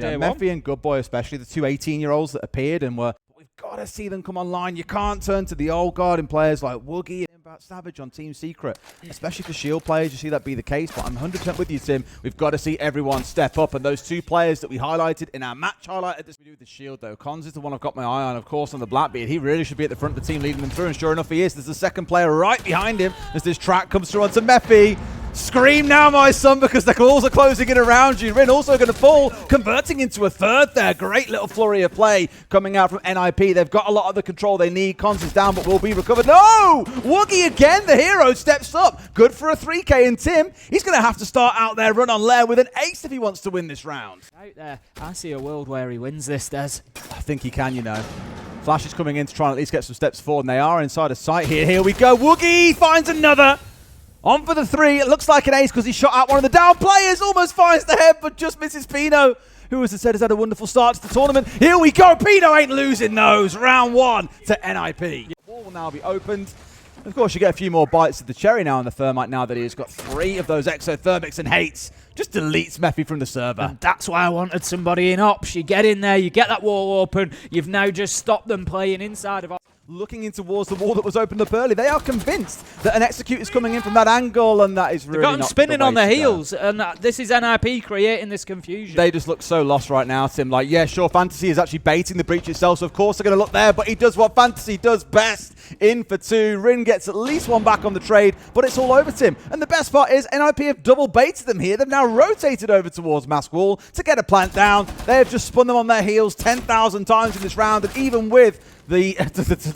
know, Mephi and Good Boy especially, the two 18-year-olds that appeared and were, we've got to see them come online. You can't turn to the old guarding players like Woogie and about Savage on Team Secret, especially for Shield players. You see that be the case, but I'm 100% with you, Tim. We've got to see everyone step up, and those two players that we highlighted in our match highlight at this video with the Shield, though. Cons is the one I've got my eye on, of course, on the Blackbeard. He really should be at the front of the team leading them through, and sure enough, he is. There's a second player right behind him as this track comes through onto Mephi. Scream now, my son, because the claws are closing in around you. Rin also going to fall, converting into a third there. Great little flurry of play coming out from NIP. They've got a lot of the control they need. Cons is down, but will be recovered. No! Woogie again, the hero, steps up. Good for a 3K, and Tim, he's going to have to start out there, run on Lair with an ace if he wants to win this round. Out there, I see a world where he wins this, Des. I think he can, you know. Flash is coming in to try and at least get some steps forward, and they are inside of sight here. Here we go. Woogie finds another. On for the 3. It looks like an ace because he shot out one of the down players. Almost finds the head, but just misses Pino, who, as I said, has had a wonderful start to the tournament. Here we go. Pino ain't losing those. Round 1 to NIP. The wall will now be opened. Of course, you get a few more bites of the cherry now on the Thermite now that he has got 3 of those exothermics, and hates. Just deletes Mephi from the server. And that's why I wanted somebody in ops. You get in there, you get that wall open. You've now just stopped them playing inside of ops. Looking in towards the wall that was opened up early. They are convinced that an execute is coming in from that angle, and that is really They've got them not spinning the way on their to go. heels, and this is NIP creating this confusion. They just look so lost right now, Tim. Like, yeah, sure, Fantasy is actually baiting the breach itself, so of course they're going to look there, but he does what Fantasy does best. In for 2. Rin gets at least 1 back on the trade, but it's all over, Tim. And the best part is NIP have double baited them here. They've now rotated over towards Mask Wall to get a plant down. They have just spun them on their heels 10,000 times in this round, and even with the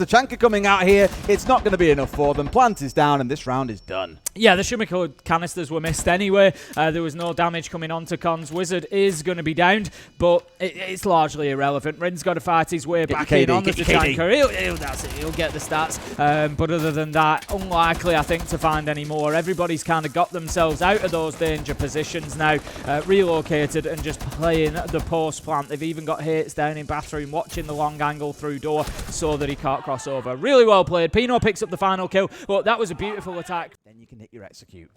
Chanka coming out here, it's not going to be enough for them. Plant is down, and this round is done. Yeah, the Shumiko canisters were missed anyway. There was no damage coming onto Cons. Wizard is going to be downed, but it's largely irrelevant. Rin's got to fight his way back in on the Tachanka. He'll get the stats. But other than that, unlikely, I think, to find any more. Everybody's kind of got themselves out of those danger positions now, relocated and just playing the post plant. They've even got Hates down in bathroom, watching the long angle through door so that he can't cross over. Really well played. Pino picks up the final kill. Well, that was a beautiful attack. Then you can hit your execute.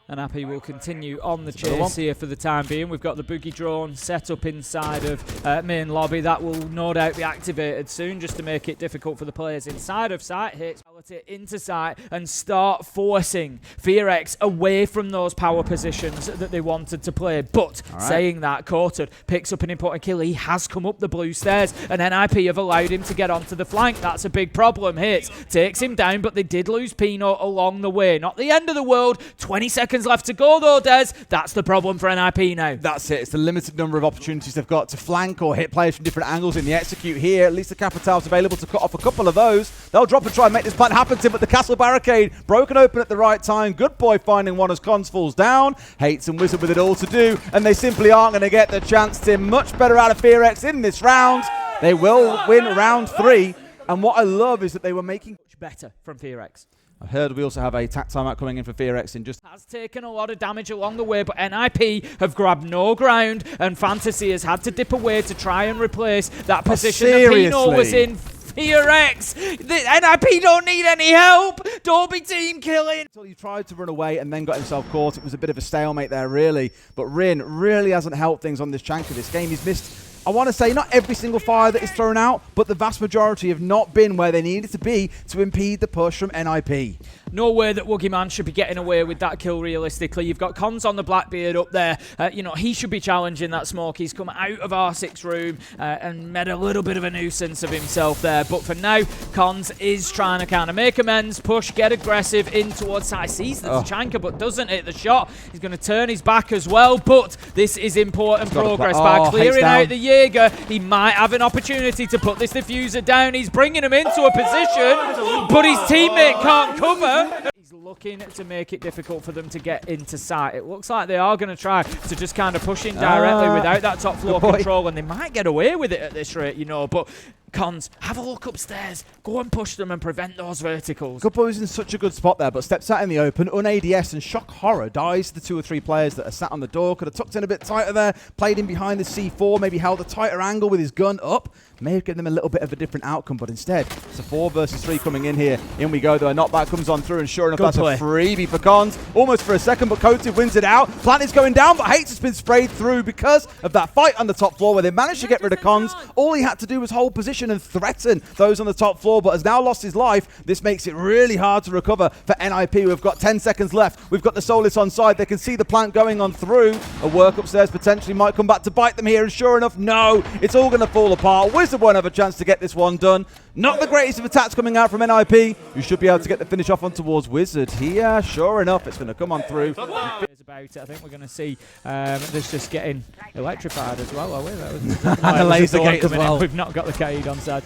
And Appy will continue on the chase here for the time being. We've got the boogie drone set up inside of main lobby. That will no doubt be activated soon just to make it difficult for the players inside of site. Hits into site and start forcing FEARX away from those power positions that they wanted to play. But saying that, Courted picks up an important kill. He has come up the blue stairs, and NIP have allowed him to get onto the flank. That's a big problem. Hits takes him down, but they did lose Pino along the way. Not the end of the world. 20 seconds left to go though, Des. That's the problem for NIP now. That's it. It's the limited number of opportunities they've got to flank or hit players from different angles in the execute here. At least the Capital's available to cut off a couple of those. They'll drop and try and make this plant happen, Tim, but the castle barricade broken open at the right time. Good Boy finding one as Cons falls down. Hates and Wizard with it all to do, and they simply aren't going to get the chance, Tim. Much better out of FEARX in this round. They will win round 3, and what I love is that they were making Much better from FEARX. I heard we also have a tack timeout coming in for FEARX in just... Has taken a lot of damage along the way, but NIP have grabbed no ground, and Fantasy has had to dip away to try and replace that position that Pino was in. FEARX! The NIP don't need any help! Don't be team killing! Until he tried to run away and then got himself caught. It was a bit of a stalemate there, really. But Rin really hasn't helped things on this Chanka this game. He's missed, I want to say, not every single fire that is thrown out, but the vast majority have not been where they needed to be to impede the push from NIP. No way that Woogie Man should be getting away with that kill realistically. You've got Cons on the Blackbeard up there. You know, he should be challenging that smoke. He's come out of R6 room and made a little bit of a nuisance of himself there. But for now, Cons is trying to kind of make amends, push, get aggressive in towards side. Sees the Tachanka, but doesn't hit the shot. He's going to turn his back as well. But this is important progress by clearing out the Jaeger. He might have an opportunity to put this diffuser down. He's bringing him into a position, but his teammate can't cover. He's looking to make it difficult for them to get into sight. It looks like they are going to try to just kind of push in directly without that top floor control, and they might get away with it at this rate, you know, but Cons, have a look upstairs. Go and push them and prevent those verticals. Good Boy was in such a good spot there, but steps out in the open, un-ADS, and shock horror dies to the 2 or 3 players that are sat on the door. Could have tucked in a bit tighter there, played in behind the C4, maybe held a tighter angle with his gun up. May have given them a little bit of a different outcome, but instead, it's a 4 versus 3 coming in here. In we go, though. A knockback comes on through, and sure enough, that's a freebie for Cons. Almost for a second, but Coated wins it out. Plant is going down, but Hates has been sprayed through because of that fight on the top floor where they managed to get rid of Cons. All he had to do was hold position and threaten those on the top floor, but has now lost his life. This makes it really hard to recover for NIP. We've got 10 seconds left. We've got the Soulless on side. They can see the plant going on through. A work upstairs potentially might come back to bite them here, and sure enough, no. It's all going to fall apart. Wizard won't have a chance to get this one done. Not the greatest of attacks coming out from NIP, who should be able to get the finish off on towards Wizard here. Sure enough, it's going to come on through. About it. I think we're going to see this just getting electrified as well, are we? That was exactly and the laser gate as well. We've not got the Kaid on side.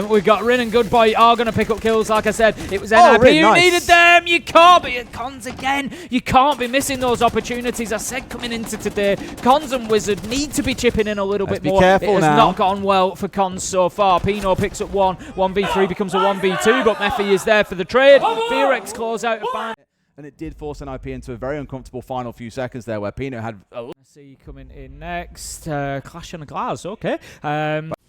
We've got Rin and Good Boy are going to pick up kills. Like I said, it was NIP who needed them. You can't be Cons again. You can't be missing those opportunities. I said coming into today, Cons and Wizard need to be chipping in a little bit more. It has not gone well for Cons so far. Pino picks up 1v3 becomes a 1v2, but Mephi is there for the trade. FEARX close out a fine. And it did force NIP into a very uncomfortable final few seconds there where Pino had a... See coming in next. Clash on the glass, okay.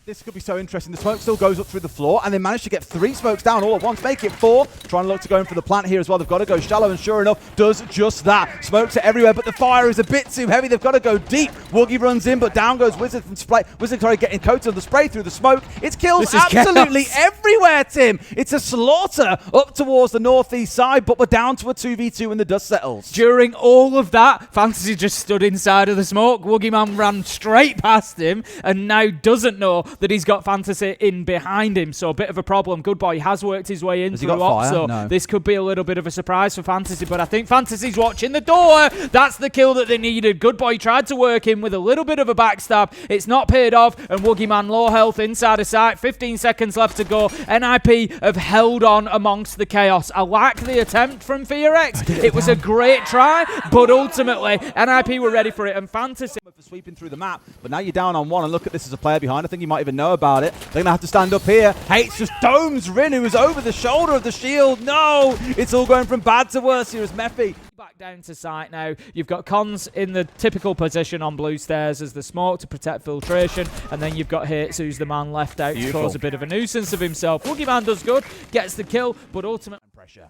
This could be so interesting. The smoke still goes up through the floor, and they managed to get 3 smokes down all at once, make it 4. Trying to look to go in for the plant here as well. They've got to go shallow, and sure enough, does just that. Smokes are everywhere, but the fire is a bit too heavy. They've got to go deep. Woogie runs in, but down goes Wizard from spray. Wizard getting coated on the spray through the smoke. It's kills absolutely everywhere, Tim. It's a slaughter up towards the northeast side, but we're down to a 2v2 when the dust settles. During all of that, Fantasy just stood inside of the smoke. Woogie Man ran straight past him, and now doesn't know that he's got Fantasy in behind him, so a bit of a problem. Good Boy has worked his way in through up, so this could be a little bit of a surprise for Fantasy, but I think Fantasy's watching the door. That's the kill that they needed. Good Boy tried to work in with a little bit of a backstab. It's not paid off, and Woogie Man low health inside of sight. 15 seconds left to go. NIP have held on amongst the chaos. I like the attempt from FEARX. It was a great try, but ultimately NIP were ready for it, and Fantasy for sweeping through the map, but now you're down on 1, and look at this as a player behind. I think you might even know about it. They're going to have to stand up here. Hates just domes Rin, who is over the shoulder of the shield. No! It's all going from bad to worse here as Mephi. Back down to site now. You've got Cons in the typical position on blue stairs as the smoke to protect filtration, and then you've got Hates, who's the man left out to cause a bit of a nuisance of himself. Woogie Man does good, gets the kill, but ultimately pressure.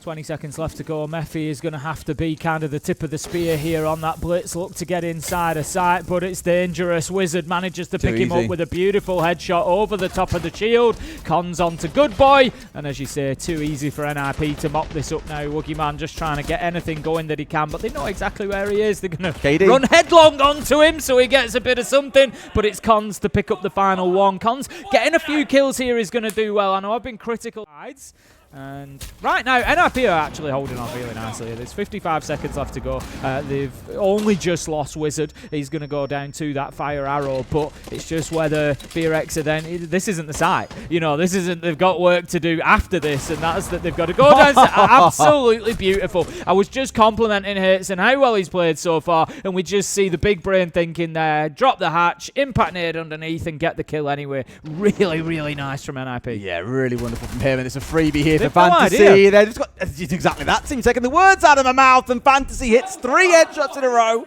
20 seconds left to go. Mephi is going to have to be kind of the tip of the spear here on that blitz. Look to get inside of sight, but it's dangerous. Wizard manages to pick him up with a beautiful headshot over the top of the shield. Cons on to Good Boy, and as you say, too easy for NIP to mop this up now. Woogie Man just trying to get anything going that he can, but they know exactly where he is. They're going to run headlong onto him, so he gets a bit of something, but it's Cons to pick up the final one. Cons getting a few kills here is going to do well. I know I've been critical. And right now, NIP are actually holding on really nicely. There's 55 seconds left to go. They've only just lost Wizard. He's going to go down to that fire arrow, but it's just whether FEARX are then... This isn't the site. You know, this isn't... They've got work to do after this, and that's that they've got to go down. Absolutely beautiful. I was just complimenting Hates and how well he's played so far, and we just see the big brain thinking there, drop the hatch, impact nade underneath, and get the kill anyway. Really, really nice from NIP. Yeah, really wonderful from him, and it's a freebie here for Fantasy. They've just got exactly that. Team taking the words out of my mouth, and Fantasy hits 3 headshots in a row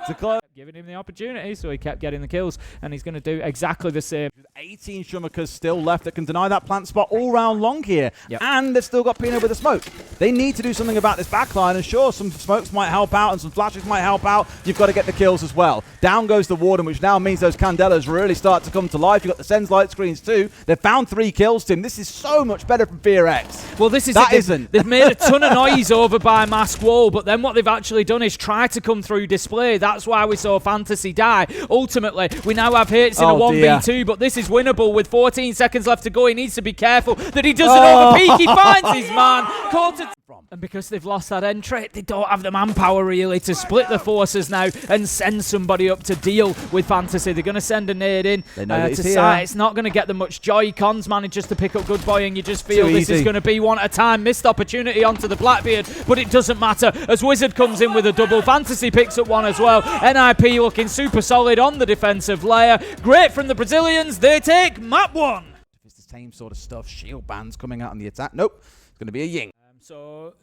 to close. Giving him the opportunity, so he kept getting the kills, and he's going to do exactly the same. 18 Shumakers still left that can deny that plant spot all round long here, and they've still got Pino with a smoke. They need to do something about this backline, and sure, some smokes might help out and some flashes might help out. You've got to get the kills as well. Down goes the Warden, which now means those Candelas really start to come to life. You've got the Sen's light screens too. They've found 3 kills, Tim. This is so much better from FEARX. Well, this is They've made a ton of noise over by Mask Wall, but then what they've actually done is try to come through display. That's why we saw Fantasy die. Ultimately, we now have Hates in a 1v2, but this is winnable with 14 seconds left to go. He needs to be careful that he doesn't overpeak. He finds his man. Caught it from. And because they've lost that entry, they don't have the manpower really to split the forces now and send somebody up to deal with Fantasy. They're going to send a nade in to site. It's not going to get them much joy. Cons manages to pick up Good Boy, and you just feel this is going to be one at a time. Missed opportunity onto the Blackbeard, but it doesn't matter as Wizard comes in with a double. Fantasy picks up one as well. NIP looking super solid on the defensive layer. Great from the Brazilians. They take map 1. It's the same sort of stuff. Shield bands coming out on the attack. Nope. It's going to be a Ying. So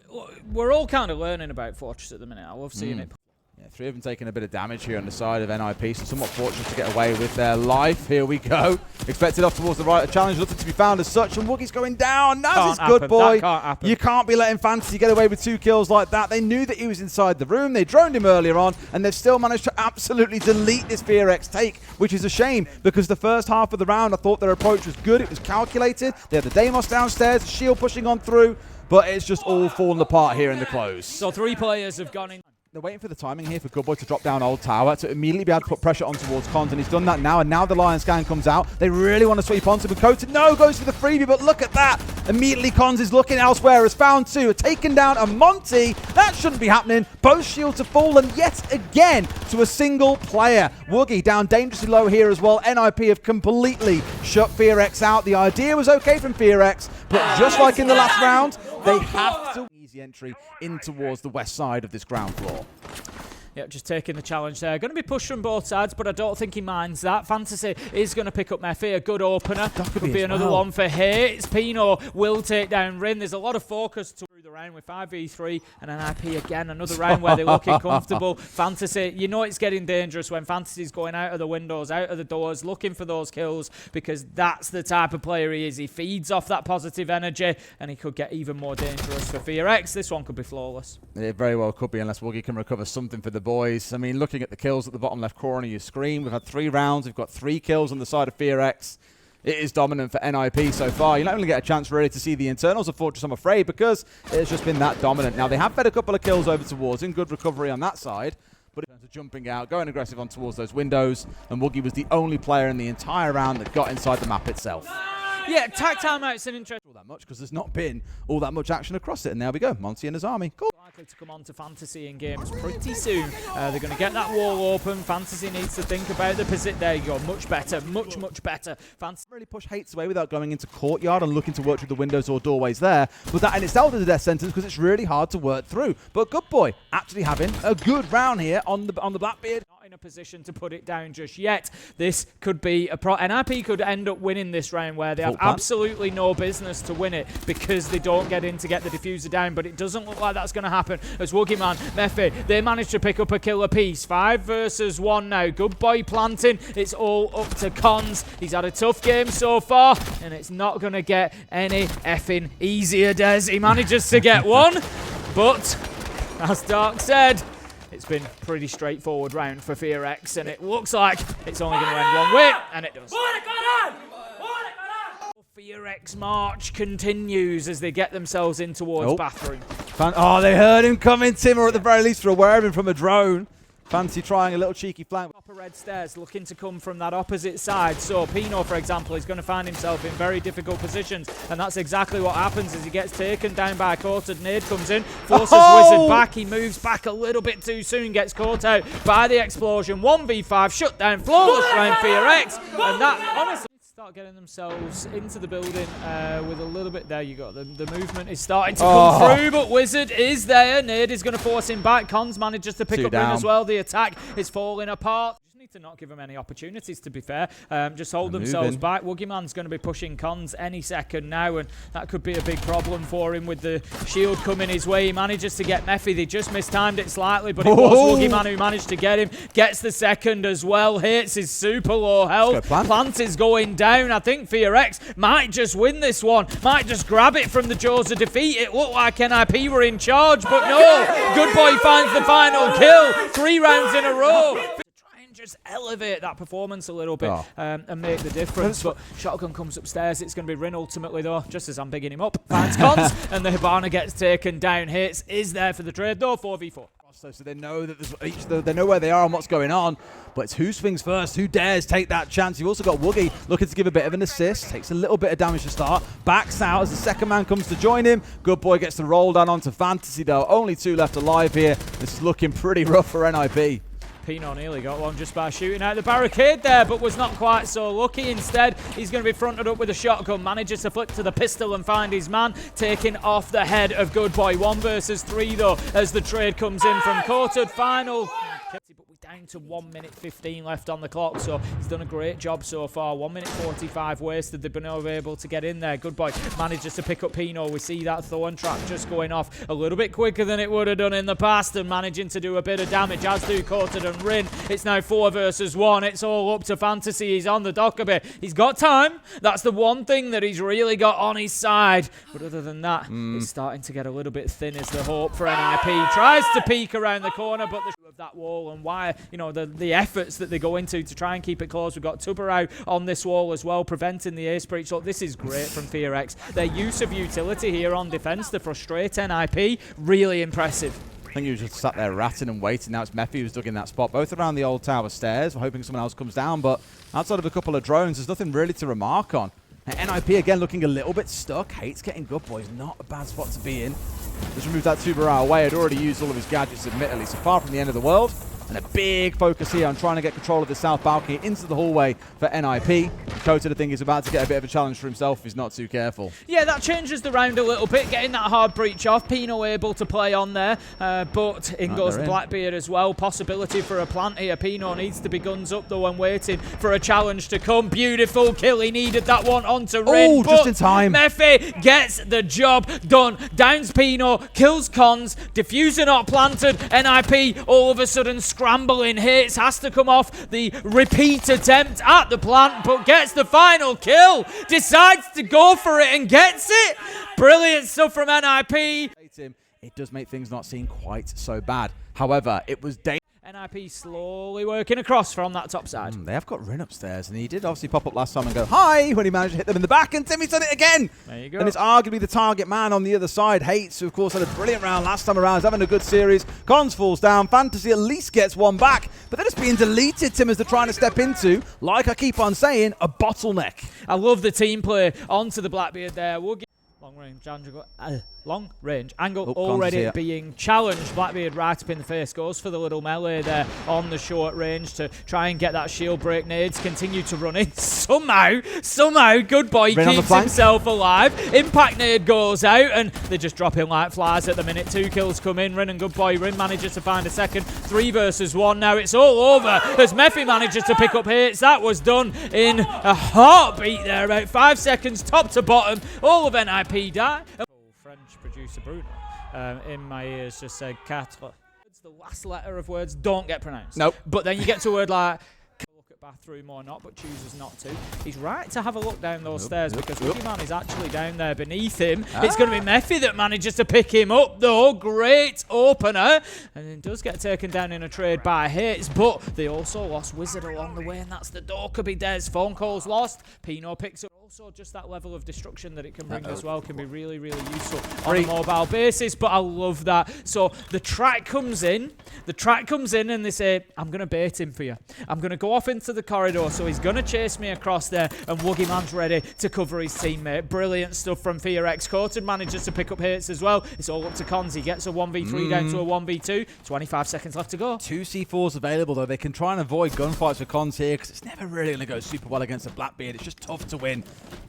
we're all kind of learning about Fortress at the minute. I love seeing it. Yeah, 3 of them taking a bit of damage here on the side of NIP, so somewhat fortunate to get away with their life. Here we go. Expected off towards the right. A challenge looking to be found as such, and Woogie's going down. Naz is good, boy. You can't be letting Fantasy get away with 2 kills like that. They knew that he was inside the room. They droned him earlier on, and they've still managed to absolutely delete this FEARX take, which is a shame, because the first half of the round, I thought their approach was good. It was calculated. They had the Deimos downstairs, Shield pushing on through, but it's just all fallen apart here in the close. So 3 players have gone in. They're waiting for the timing here for Good Boy to drop down Old Tower to immediately be able to put pressure on towards Cons, and he's done that now, and now the Lion Scan comes out. They really want to sweep onto him. Coated, no, goes for the freebie, but look at that. Immediately Cons is looking elsewhere, has found 2, taken down a Monty. That shouldn't be happening. Both shields have fallen yet again to a single player. Woogie down dangerously low here as well. NIP have completely shut FEARX out. The idea was okay from FEARX, but just like in the last round, they have to easy entry in towards the west side of this ground floor. Yep, just taking the challenge there. Going to be pushed from both sides, but I don't think he minds that. Fantasy is going to pick up Mephi, a good opener. That could be another one for Hates. Pino will take down Rin. There's a lot of focus through the round with 5v3 and an IP again. Another round where they're looking comfortable. Fantasy, you know it's getting dangerous when Fantasy's going out of the windows, out of the doors, looking for those kills, because that's the type of player he is. He feeds off that positive energy, and he could get even more dangerous for FEARX. This one could be flawless. It very well could be, unless Woogie can recover something for the boys. I mean, looking at the kills at the bottom left corner of your screen, we've had 3 rounds. We've got 3 kills on the side of FEARX. It is dominant for NIP so far. You don't really get a chance really to see the internals of Fortress, I'm afraid, because it's just been that dominant. Now, they have fed a couple of kills over towards him. Good recovery on that side. But in terms of jumping out, going aggressive on towards those windows, and Woogie was the only player in the entire round that got inside the map itself. Yeah, tag timeout's an interesting. All that much, because there's not been all that much action across it. And there we go, Monty and his army. Cool. Likely to come on to Fantasy in games pretty soon. They're going to get that wall open. Fantasy needs to think about the position. There you go, much better, much better. Fantasy really push Hates away without going into courtyard and looking to work through the windows or doorways there. But that in itself is a death sentence, because it's really hard to work through. But Good Boy actually having a good round here on the Blackbeard. Not in a position to put it down just yet. This could be a NIP could end up winning this round, where they have absolutely no business to win it, because they don't get in to get the diffuser down. But it doesn't look like that's going to happen, as Woogieman, Mephi, they managed to pick up a kill apiece. 5 versus 1 now. Good Boy planting. It's all up to Cons. He's had a tough game so far, and it's not going to get any effing easier, Des. He manages to get one, but as Dark said, it's been a pretty straightforward round for FEARX, and it looks like it's only going to end one way, and it does. FEARX march continues as they get themselves in towards bathroom. Oh, they heard him coming, Tim, or at the very least were aware of him from a drone. Fancy trying a little cheeky flank. Upper red stairs looking to come from that opposite side. So Pino, for example, is going to find himself in very difficult positions, and that's exactly what happens as he gets taken down by Courted. Nade comes in, forces Wizard back. He moves back a little bit too soon, gets caught out by the explosion. 1v5, shut down, flawless round FEARX, and that honestly start getting themselves into the building with a little bit. There you go. The movement is starting to come through, but Wizard is there. Nade is going to force him back. Cons manages to pick up Rin as well. The attack is falling apart. Just need to not give them any opportunities, to be fair. Just hold themselves back. Woogieman's going to be pushing Cons any second now, and that could be a big problem for him with the shield coming his way. He manages to get Mephi. They just mistimed it slightly, but it was Woogieman who managed to get him. Gets the second as well. Hates his super low health. Plant is going down. I think FEARX might just win this one. Might just grab it from the jaws of defeat. It looked like NIP were in charge, but no. Good Boy finds the final kill. 3 rounds in a row. Just elevate that performance a little bit and make the difference. But Shotgun comes upstairs. It's going to be Rin ultimately, though, just as I'm bigging him up. Finds Cons, and the Hibana gets taken down. Hates is there for the trade, though. 4v4. So they know that they know where they are and what's going on, but it's who swings first, who dares take that chance. You've also got Woogie looking to give a bit of an assist, takes a little bit of damage to start, backs out as the second man comes to join him. Good Boy gets the roll down onto Fantasy though. Only 2 left alive here. This is looking pretty rough for NIP. Pino nearly got one just by shooting out the barricade there, but was not quite so lucky. Instead, he's going to be fronted up with a shotgun. Manages to flip to the pistol and find his man, taking off the head of Good Boy. 1 versus 3 though, as the trade comes in from Coated. Final. But we're down to 1 minute 15 left on the clock, so he's done a great job so far. 1 minute 45 wasted. They've been able to get in there. Good Boy manages to pick up Pino. We see that thorn trap just going off a little bit quicker than it would have done in the past, and managing to do a bit of damage, as do Coated and Rin. It's now 4 versus 1. It's all up to Fantasy. He's on the dock a bit. He's got time. That's the one thing that he's really got on his side. But other than that, it's starting to get a little bit thin as the hope for NIP tries to peek around the corner, but the of that wall and why, you know, the efforts that they go into to try and keep it close. We've got Tubber out on this wall as well, preventing the ace breach. So this is great from FEARX. Their use of utility here on defense to frustrate NIP, really impressive. I think he was just sat there ratting and waiting. Now it's Mephi who's dug in that spot, both around the old tower stairs, hoping someone else comes down, but outside of a couple of drones, there's nothing really to remark on. NIP again looking a little bit stuck. Hates getting Good Boys, not a bad spot to be in. Just removed that Tubber out away. Had already used all of his gadgets, admittedly, so far from the end of the world. And a big focus here on trying to get control of the south balcony into the hallway for NIP. Coated, I think, is about to get a bit of a challenge for himself if he's not too careful. Yeah, that changes the round a little bit, getting that hard breach off. Pino able to play on there, but in goes the Blackbeard as well. Possibility for a plant here. Pino needs to be guns up, though, and waiting for a challenge to come. Beautiful kill. He needed that one onto Rin. Oh, just in time. Mephi gets the job done. Downs Pino, kills Cons. Diffuser not planted. NIP all of a sudden scrambling hits, has to come off the repeat attempt at the plant, but gets the final kill, decides to go for it and gets it. Brilliant stuff from NIP. It does make things not seem quite so bad. However, it was dangerous. NIP slowly working across from that top side. They have got Rin upstairs, and he did obviously pop up last time and go, hi, when he managed to hit them in the back, and Timmy's done it again. There you go. And it's arguably the target man on the other side. Hates, who of course had a brilliant round last time around, is having a good series. Cons falls down. Fantasy at least gets one back, but then it's being deleted. Tim is trying to step into, like I keep on saying, a bottleneck. I love the team play onto the Blackbeard there. We'll get long range angle already being challenged. Blackbeard right up in the face, goes for the little melee there on the short range to try and get that shield break. Nades continue to run in. Somehow, Good Boy keeps himself alive. Impact nade goes out, and they just drop him like flies at the minute. 2 kills come in. Rin and Good Boy. Rin manages to find a second. 3 versus 1. Now it's all over as Mephi manages to pick up hits. That was done in a heartbeat there, about 5 seconds, top to bottom. All of NIP die. French producer Bruno in my ears just said quatre. It's the last letter of words don't get pronounced. Nope. But then you get to a word like look at bathroom or not, but chooses not to. He's right to have a look down those stairs because Wookie Man is actually down there beneath him. It's going to be Mephi that manages to pick him up though. Great opener. And it does get taken down in a trade by Hits, but they also lost Wizard along the way, and that's the Dorkaby Des. Phone calls lost. Pino picks up. Also, just that level of destruction that it can bring as well can be really, really useful on a mobile basis, but I love that. So the track comes in, and they say, I'm going to bait him for you. I'm going to go off into the corridor, so he's going to chase me across there, and Woogie Man's ready to cover his teammate. Brilliant stuff from FEARX. Coated manages to pick up hits as well. It's all up to Cons. He gets a 1v3 down to a 1v2. 25 seconds left to go. 2 C4s available, though. They can try and avoid gunfights for Cons here, because it's never really going to go super well against a Blackbeard. It's just tough to win.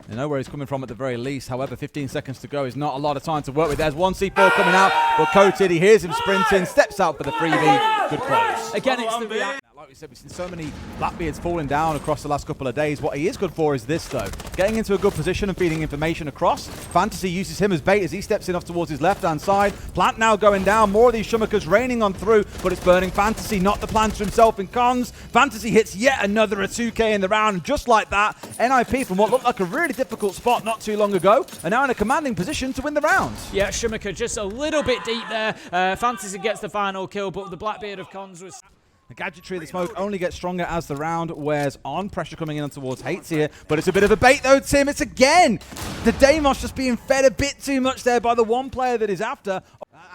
They know where he's coming from at the very least. However, 15 seconds to go is not a lot of time to work with. There's 1 C4 coming out, but Coated, he hears him sprinting, steps out for the freebie. Good close. Again, it's the react. Like we said, we've seen so many Blackbeards falling down across the last couple of days. What he is good for is this, though. Getting into a good position and feeding information across. Fantasy uses him as bait as he steps in off towards his left-hand side. Plant now going down. More of these Shumakers raining on through, but it's burning Fantasy, not the planter himself in Cons. Fantasy hits yet another a 2K in the round. Just like that, NIP from what looked like a really difficult spot not too long ago are now in a commanding position to win the round. Yeah, Shumaker just a little bit deep there. Fantasy gets the final kill, but the Blackbeard of Cons was... The gadgetry of the smoke only gets stronger as the round wears on. Pressure coming in towards Hates here, but it's a bit of a bait though, Tim. It's again the Deimos just being fed a bit too much there by the one player that is after.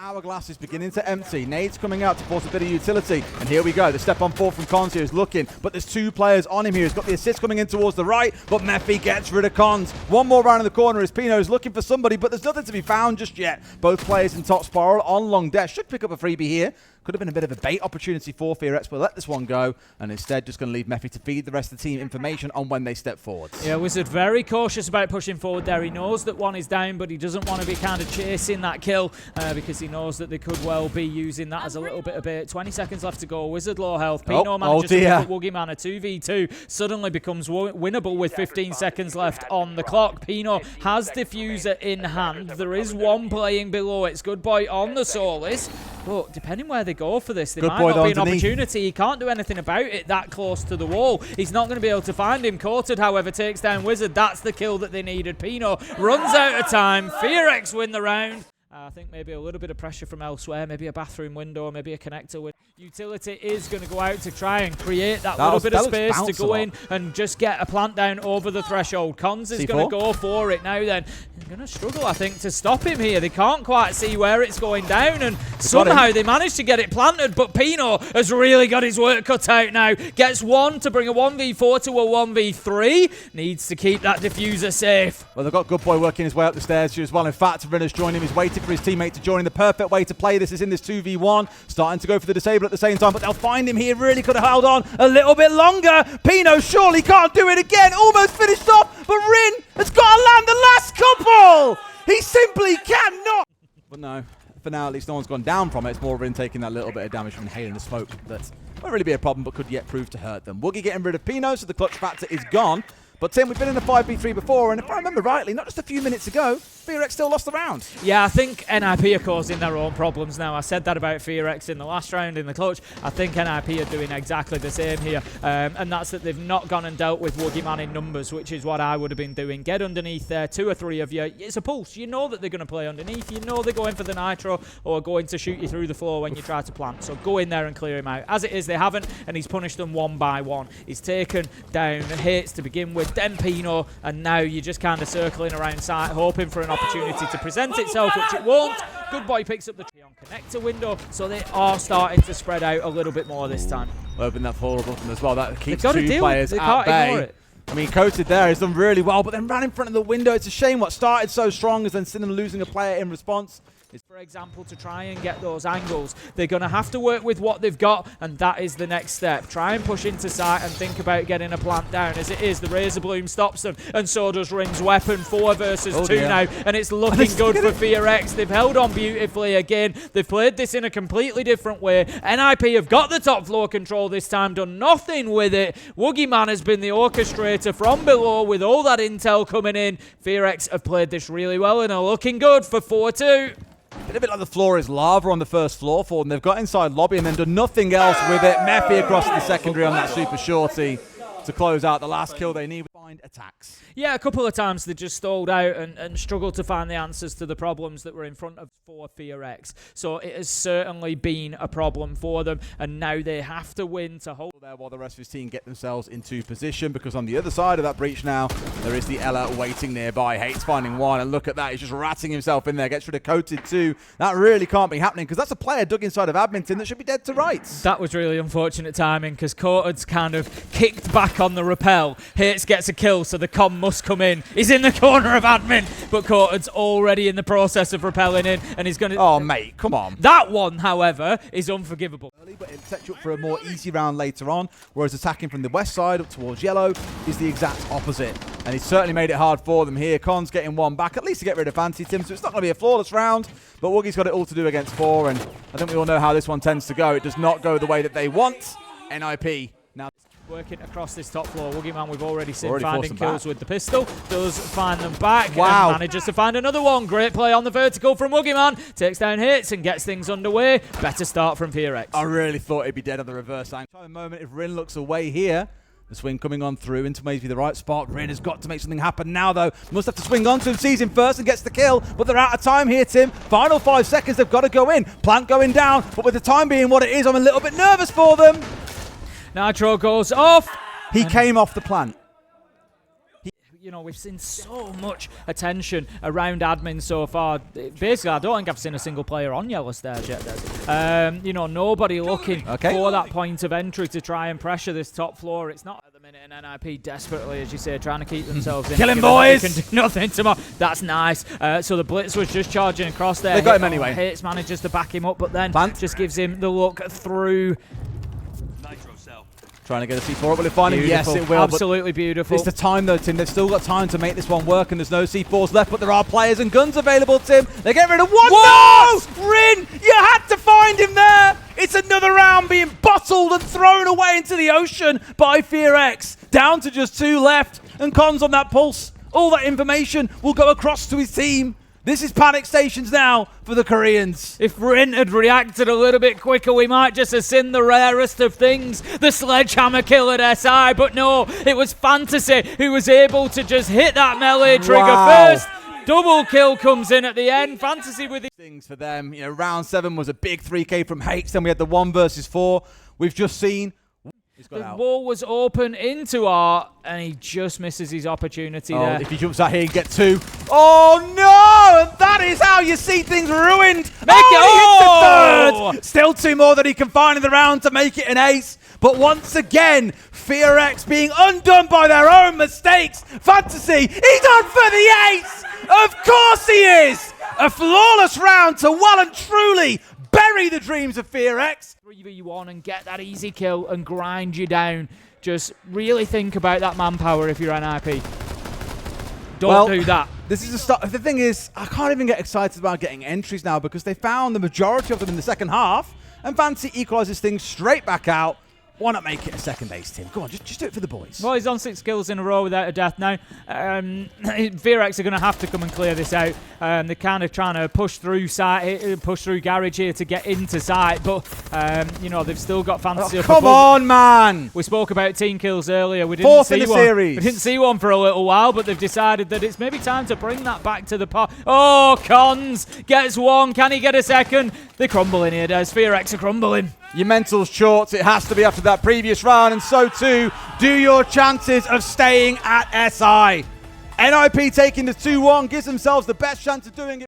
hourglass is beginning to empty. Nade's coming out to force a bit of utility. And here we go. The step on 4 from Cons here is looking. But there's 2 players on him here. He's got the assist coming in towards the right. But Mephi gets rid of Cons. One more round in the corner as Pino is looking for somebody. But there's nothing to be found just yet. Both players in top spiral on long dash. Should pick up a freebie here. Could have been a bit of a bait opportunity for FEARX, but let this one go, and instead just going to leave Mephi to feed the rest of the team information on when they step forward. Yeah, Wizard very cautious about pushing forward there. He knows that one is down, but he doesn't want to be kind of chasing that kill because he knows that they could well be using that as a little bit of bait. 20 seconds left to go. Wizard low health. Pino manages to pick up Woogieman. A 2v2 suddenly becomes winnable with 15 seconds left on the clock. Pino has Diffuser in hand. There is one playing below. It's Good Boy on the Solis. But depending where they go for this, there might not be an opportunity. He can't do anything about it that close to the wall. He's not going to be able to find him. Courted, however, takes down Wizard. That's the kill that they needed. Pino runs out of time. FEARX win the round. I think maybe a little bit of pressure from elsewhere, maybe a bathroom window, maybe a connector window. Utility is going to go out to try and create that little bit of space to go in and just get a plant down over the threshold. Cons is going to go for it now then. They're going to struggle, I think, to stop him here. They can't quite see where it's going down, and somehow they managed to get it planted, but Pino has really got his work cut out now. Gets one to bring a 1v4 to a 1v3. Needs to keep that diffuser safe. Well, they've got Good Boy working his way up the stairs here as well. In fact, Rinner's joined him. He's waiting for his teammate to join him. The perfect way to play this is in this 2v1. Starting to go for the disable at the same time, but they'll find him here. Really could have held on a little bit longer. Pino surely can't do it again. Almost finished off, but Rin has got to land the last couple. He simply cannot. But no, for now at least no one's gone down from it. It's more Rin taking that little bit of damage from inhaling the smoke that won't really be a problem, but could yet prove to hurt them. Woogie getting rid of Pino, so the clutch factor is gone. But Tim, we've been in a 5v3 before, and if I remember rightly, not just a few minutes ago, FEARX still lost the round. Yeah, I think NIP are causing their own problems now. I said that about FEARX in the last round in the clutch. I think NIP are doing exactly the same here, and that's that they've not gone and dealt with Woogieman in numbers, which is what I would have been doing. Get underneath there, 2 or 3 of you. It's a pulse. You know that they're going to play underneath. You know they're going for the nitro or going to shoot you through the floor when you try to plant. So go in there and clear him out. As it is, they haven't, and he's punished them one by one. He's taken down hits to begin with, then Pino, and now you're just kind of circling around site, hoping for an opportunity to present itself, which it won't. Good Boy picks up the tree on connector window, so they are starting to spread out a little bit more this time. Open that forward button as well. That keeps 2 players at bay. I mean, Coated there has done really well, but then ran in front of the window. It's a shame what started so strong is then seen them losing a player in response. For example, to try and get those angles, they're going to have to work with what they've got, and that is the next step. Try and push into sight and think about getting a plant down. As it is, the Razor Bloom stops them, and so does Rin's weapon. 4 versus 2 now, and it's looking good for FEARX. They've held on beautifully again. They've played this in a completely different way. NIP have got the top floor control this time, done nothing with it. Woogieman has been the orchestrator from below with all that intel coming in. FEARX have played this really well and are looking good for 4-2. A bit like the floor is lava on the first floor for them. They've got inside lobby and then done nothing else with it. Mephi across the secondary on that super shorty to close out the last kill they need. Find attacks. Yeah, a couple of times they just stalled out and struggled to find the answers to the problems that were in front of for FEARX. So it has certainly been a problem for them, and now they have to win to hold there while the rest of his team get themselves into position, because on the other side of that breach now, there is the Ella waiting nearby. Hates finding one, and look at that. He's just ratting himself in there. Gets rid of Coated too. That really can't be happening, because that's a player dug inside of Adminton that should be dead to rights. That was really unfortunate timing, because Coated's kind of kicked back on the rappel. Hates gets a kill, so the com must come in. He's in the corner of admin, but Coated's already in the process of rappelling in, and he's going to... Oh, mate, come on. That one, however, is unforgivable. But it sets you up for a more easy round later on, whereas attacking from the west side up towards yellow is the exact opposite. And he's certainly made it hard for them here. Con's getting one back, at least to get rid of Fancy Tim, so it's not going to be a flawless round, but Woogie's got it all to do against 4, and I think we all know how this one tends to go. It does not go the way that they want. NIP now working across this top floor. Woogieman, we've already seen finding kills with the pistol. Does find them back. Wow. And manages to find another one. Great play on the vertical from Woogieman. Takes down hits and gets things underway. Better start from FEARX. I really thought he'd be dead on the reverse angle. Time moment if Rin looks away here. The swing coming on through into maybe the right spot. Rin has got to make something happen now, though. Must have to swing onto him, sees him first and gets the kill. But they're out of time here, Tim. Final 5 seconds, they've got to go in. Plant going down, but with the time being what it is, I'm a little bit nervous for them. Nitro goes off. He came off the plant. you know, we've seen so much attention around admin so far. Basically, I don't think I've seen a single player on yellow stairs yet, Des. You know, nobody looking for that point of entry to try and pressure this top floor. It's not at the minute, and NIP desperately, as you say, trying to keep themselves in. Kill him, boys! They can do nothing tomorrow. That's nice. So the blitz was just charging across there. They got him anyway. Hits manages to back him up, but then just gives him the look through. Trying to get a C4 up. Will it find him? Yes, it will. Absolutely beautiful. It's the time though, Tim. They've still got time to make this one work, and there's no C4s left, but there are players and guns available, Tim. They get rid of one. What? No! Rin, you had to find him there. It's another round being bottled and thrown away into the ocean by FEARX. Down to just 2 left, and Cons on that pulse. All that information will go across to his team. This is panic stations now for the Koreans. If Rin had reacted a little bit quicker, we might just have seen the rarest of things, the sledgehammer kill at SI, but no, it was Fantasy who was able to just hit that melee trigger first. Double kill comes in at the end. Fantasy with things for them. You know, round 7 was a big 3K from Hates, then we had the 1 versus 4. We've just seen the wall was open into R, and he just misses his opportunity there. If he jumps out here and get 2. Oh no! And that is how you see things ruined. He hits the 3rd. Still 2 more that he can find in the round to make it an ace. But once again, FEARX being undone by their own mistakes. Fantasy, he's on for the ace! Of course he is! A flawless round to well and truly bury the dreams of FEARX. 3v1 and get that easy kill and grind you down. Just really think about that manpower if you're NIP. Don't do that. This is a start. The thing is, I can't even get excited about getting entries now because they found the majority of them in the second half, and Fantasy equalizes things straight back out. Why not make it a second ace, Tim? Go on, just do it for the boys. Well, he's on 6 kills in a row without a death now. FEARX are going to have to come and clear this out. They're kind of trying to push through garage here to get into site, but you know, they've still got Fantasy up come on, man! We spoke about team kills earlier. We didn't see one. Series. We didn't see one for a little while, but they've decided that it's maybe time to bring that back to the pot. Oh, Cons gets 1. Can he get a second? They're crumbling here, Des. FEARX are crumbling. Your mental's short. It has to be after that previous round, and so too do your chances of staying at SI. NIP taking the 2-1 gives themselves the best chance of doing it.